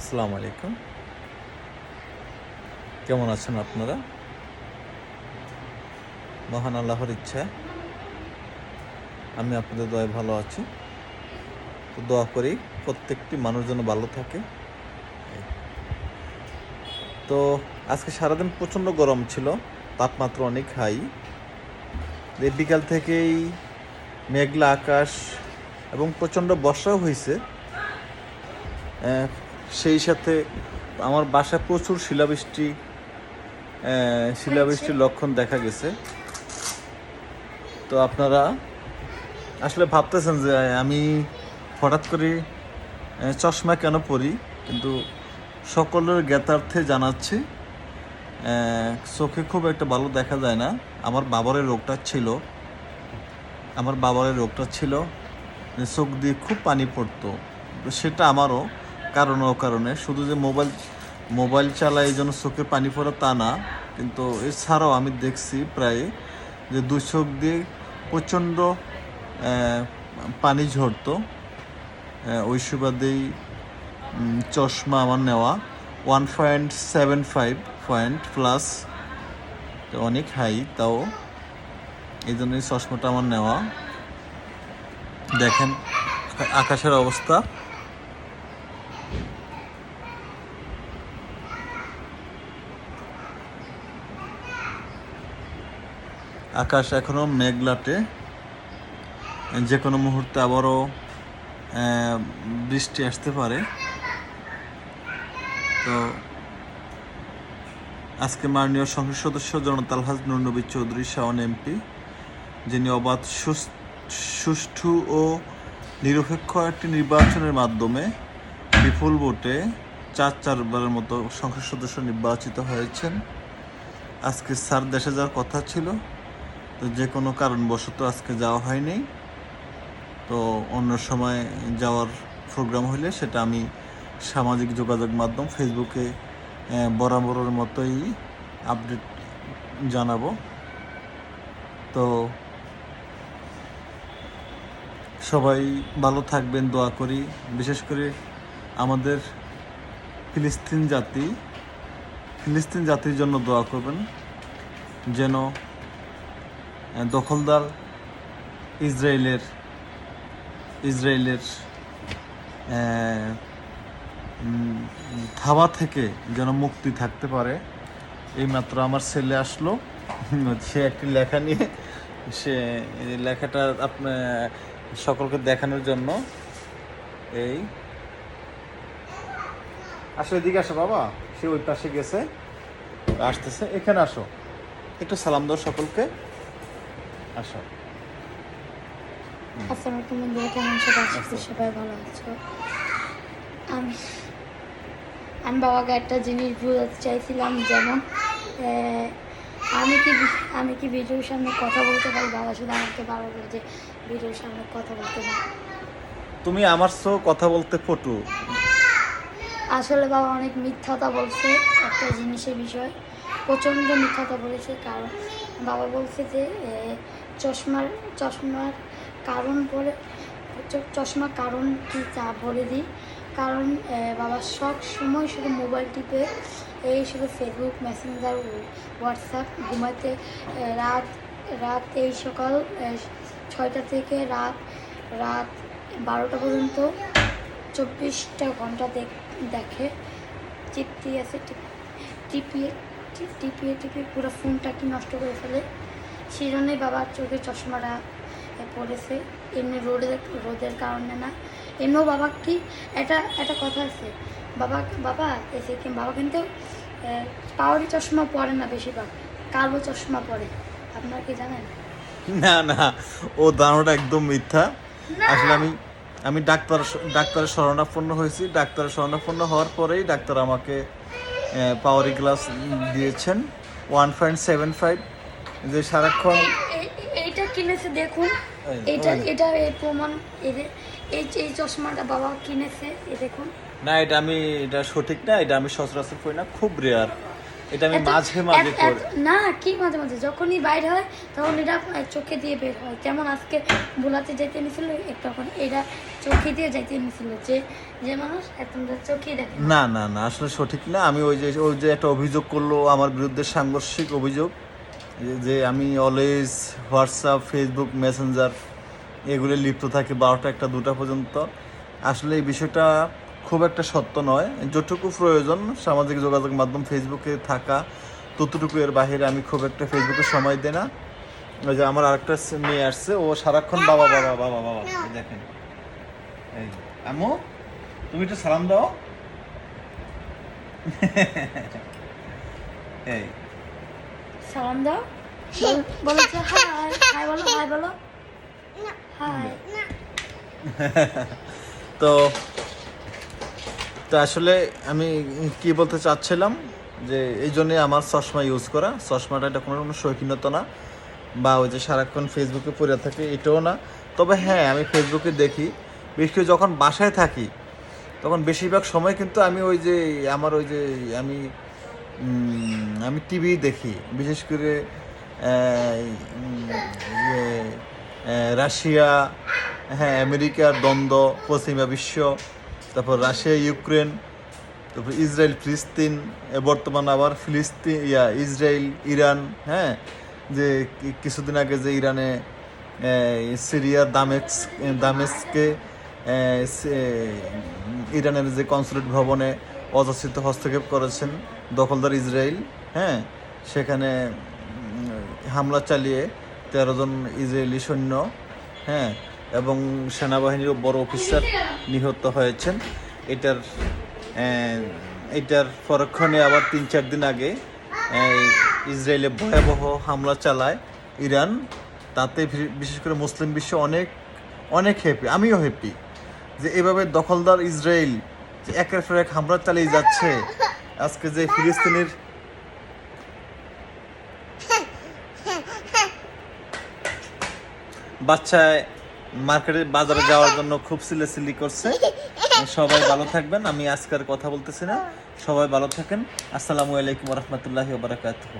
আসসালামু আলাইকুম। কেমন আছেন আপনারা? মহান আল্লাহর ইচ্ছায় আমি আপনাদের দয়ায় ভালো আছি। তো দোয়া করি প্রত্যেকটি মানুষ যেন ভালো থাকে। তো আজকে সারাদিন প্রচণ্ড গরম ছিল, তাপমাত্রা অনেক হাই। এই বিকাল থেকেই মেঘলা আকাশ এবং প্রচণ্ড বর্ষাও হয়েছে। সেই সাথে আমার বাসায় প্রচুর শিলাবৃষ্টির লক্ষণ দেখা গেছে। তো আপনারা আসলে ভাবতেছেন যে আমি হঠাৎ করে চশমা কেন পরি, কিন্তু সকলের জ্ঞাতার্থে জানাচ্ছি চোখে খুব একটা ভালো দেখা যায় না। আমার বাবার রোগটা ছিল চোখ দিয়ে খুব পানি পড়তো। সেটা আমারও কারণে শুধু যে মোবাইল চালায় এই জন্য চোখে পানি পড়ে তা না, কিন্তু এছাড়াও আমি দেখছি প্রায় যে দুই চোখ দিয়ে প্রচণ্ড পানি ঝরতো। ওই সুবাদেই চশমা আমার নেওয়া 1.75 পয়েন্ট প্লাস, অনেক হাই, তাও এই জন্যই চশমাটা আমার নেওয়া। দেখেন আকাশের অবস্থা। আকাশ এখনো মেঘলাটে, যে কোনো মুহূর্তে আবারও বৃষ্টি আসতে পারে। তো আজকে মাননীয় সংসদ সদস্য জনতা আলহাজ নূর নবী চৌধুরী শাওন এমপি, যিনি অবাধ সুষ্ঠু ও নিরপেক্ষ একটি নির্বাচনের মাধ্যমে বিপুল ভোটে চারবারের মতো সংসদ সদস্য নির্বাচিত হয়েছেন। আজকে স্যার দেশে যাওয়ার কথা ছিল, তো যে কোনো কারণবশত আজকে যাওয়া হয়নি। তো অন্য সময় যাওয়ার প্রোগ্রাম হলে সেটা আমি সামাজিক যোগাযোগ মাধ্যম ফেসবুকে বরাবরের মতোই আপডেট জানাবো। তো সবাই ভালো থাকবেন দোয়া করি। বিশেষ করে আমাদের ফিলিস্তিন জাতির জন্য দোয়া করবেন, যেন দখলদার ইসরায়েলের থাবা থেকে যেন মুক্তি থাকতে পারে। এইমাত্র আমার ছেলে আসলো, সে একটি লেখা নিয়ে, সে লেখাটা সকলকে দেখানোর জন্য এই আসো, এদিকে আসো বাবা, সে ওই পাশে গেছে, আসতেছে, এখানে আসো, একটু সালাম দাও সকলকে, আসো। আসসালামু আলাইকুম বন্ধুরা, কেমন সবাই ভালো আছো? আমি বাবাকে একটা জিনিস বোঝাতে চাইছিলাম, যেমন আমি কি ভিডিওর সামনে কথা বলতে পারি। বাবা শুধু আমাকে বারবার বলে যে ভিডিওর সামনে কথা বলতে না। তুমি আমার সো কথা বলতে পটু। আসলে বাবা অনেক মিথ্যাটা বলছে একটা জিনিসের বিষয়, প্রচণ্ড মিথ্যাটা বলেছে। কারণ বাবা বলছে যে চশমার কারণ কি তা বলে দিই। কারণ বাবা সব সময় শুধু মোবাইল টিপে, শুধু ফেসবুক, মেসেঞ্জার, হোয়াটসঅ্যাপ, ঘুমাতে এই সকাল 6টা থেকে রাত 12টা পর্যন্ত 24টা ঘন্টা দেখে। টিপিয়ে পুরো ফোনটা কি নষ্ট করে ফেলে। সেই জন্যই বাবার চোখে চশমাটা পড়েছে, এমনি রোদের কারণে না। এমনিও বাবা কি একটা কথা আছে, বাবা কিন্তু পাওয়ারি চশমা পরে না, বেশিরভাগ কালো চশমা পরে। আপনারা কি জানেন? না, ও ধারণাটা একদম মিথ্যা। আসলে আমি ডাক্তারের শরণাপন্ন হয়েছি। ডাক্তারের শরণাপন্ন হওয়ার পরেই ডাক্তার আমাকে পাওয়ারি গ্লাস দিয়েছেন 1.75, যে সারাক্ষণ এইটা কিনেছে, দেখুন এটা এই প্রমাণ। এই চশমাটা বাবা কিনেছে, দেখুন। না, এটা সঠিক না, এটা আমি সচরাচর করি না, খুব রেয়ার। এটা আমি এত- মাঝে মাঝে এত- করি। না কি মাঝে মাঝে যখনই বাইরে হয় তখন এটা চোখে দিয়ে বের হয়, যেমন আজকে বোলাতে যাইতে নিছিল তখন এটা চোখে দিয়ে যাইতে নিছিল, যে যে মানুষ এখন চোখে দেখে না। না না না, আসলে সঠিক না। আমি ওই যে একটা অভিযোগ করলো আমার বিরুদ্ধে, সাংঘর্ষিক অভিযোগ, যে আমি অলওয়েজ হোয়াটসঅ্যাপ, ফেসবুক, মেসেঞ্জার এগুলো লিপ্ত থাকি 12টা 1টা 2টা পর্যন্ত। আসলে এই বিষয়টা খুব একটা সত্য নয়। যতটুকু প্রয়োজন সামাজিক যোগাযোগ মাধ্যম ফেসবুকে থাকা, ততটুকু, এর বাইরে আমি খুব একটা ফেসবুকে সময় দিই না। ওই যে আমার আরেকটা মেয়ে আসছে, ও সারাক্ষণ বাবা বাবা বাবা বাবা, এই দেখেন, এই আম্মু তুমি একটু সালাম দাও। এই সালাম দাও, বলো যে হাই, হাই বলো, হাই বলো, হাই। তো তো আসলে আমি কি বলতে চাচ্ছিলাম, যে এই জন্যে আমার চশমা ইউজ করা। চশমাটা এটা কোনো কোনো শৌখিনতা না, বা ওই যে সারাক্ষণ ফেসবুকে পড়ে থাকে এটাও না। তবে হ্যাঁ, আমি ফেসবুকে দেখি, বিশেষ করে যখন বাসায় থাকি তখন বেশিরভাগ সময় কিন্তু আমি ওই যে আমার ওই যে আমি টিভি দেখি, বিশেষ করে রাশিয়া, হ্যাঁ, আমেরিকার দ্বন্দ্ব, পশ্চিমা বিশ্ব, তারপর রাশিয়া ইউক্রেন, তারপর ইসরায়েল ফিলিস্তিন, বর্তমান আবার ফিলিস্তিন, ইসরায়েল ইরান, হ্যাঁ, যে কিছুদিন আগে যে ইরানে সিরিয়ার দামেস্কে ইরানের যে কনসুলেট ভবনে অযাচিত হস্তক্ষেপ করেছেন দখলদার ইসরায়েল, হ্যাঁ, সেখানে হামলা চালিয়ে 13 জন ইসরায়েলি সৈন্য, হ্যাঁ, এবং সেনাবাহিনীর বড় অফিসার নিহত হয়েছেন। এটার এটার পরক্ষণে আবার 3-4 দিন আগে ইসরায়েলে ভয়াবহ হামলা চালায় ইরান। তাতে বিশেষ করে মুসলিম বিশ্ব অনেক অনেক হ্যাপি, আমিও হ্যাপি, যে এভাবে দখলদার ইসরায়েল যে একের পর এক হামলা চালিয়ে যাচ্ছে। আজকে যে ফিলিস্তিনের বাচ্চায় মার্কেটে বাজারে যাওয়ার জন্য খুব সিলেসিলি করছে। সবাই ভালো থাকবেন, আমি আজকে আর কথা বলতেছি না। সবাই ভালো থাকেন। আসসালামু আলাইকুম ওয়া রাহমাতুল্লাহি ওয়া বারাকাতুহু।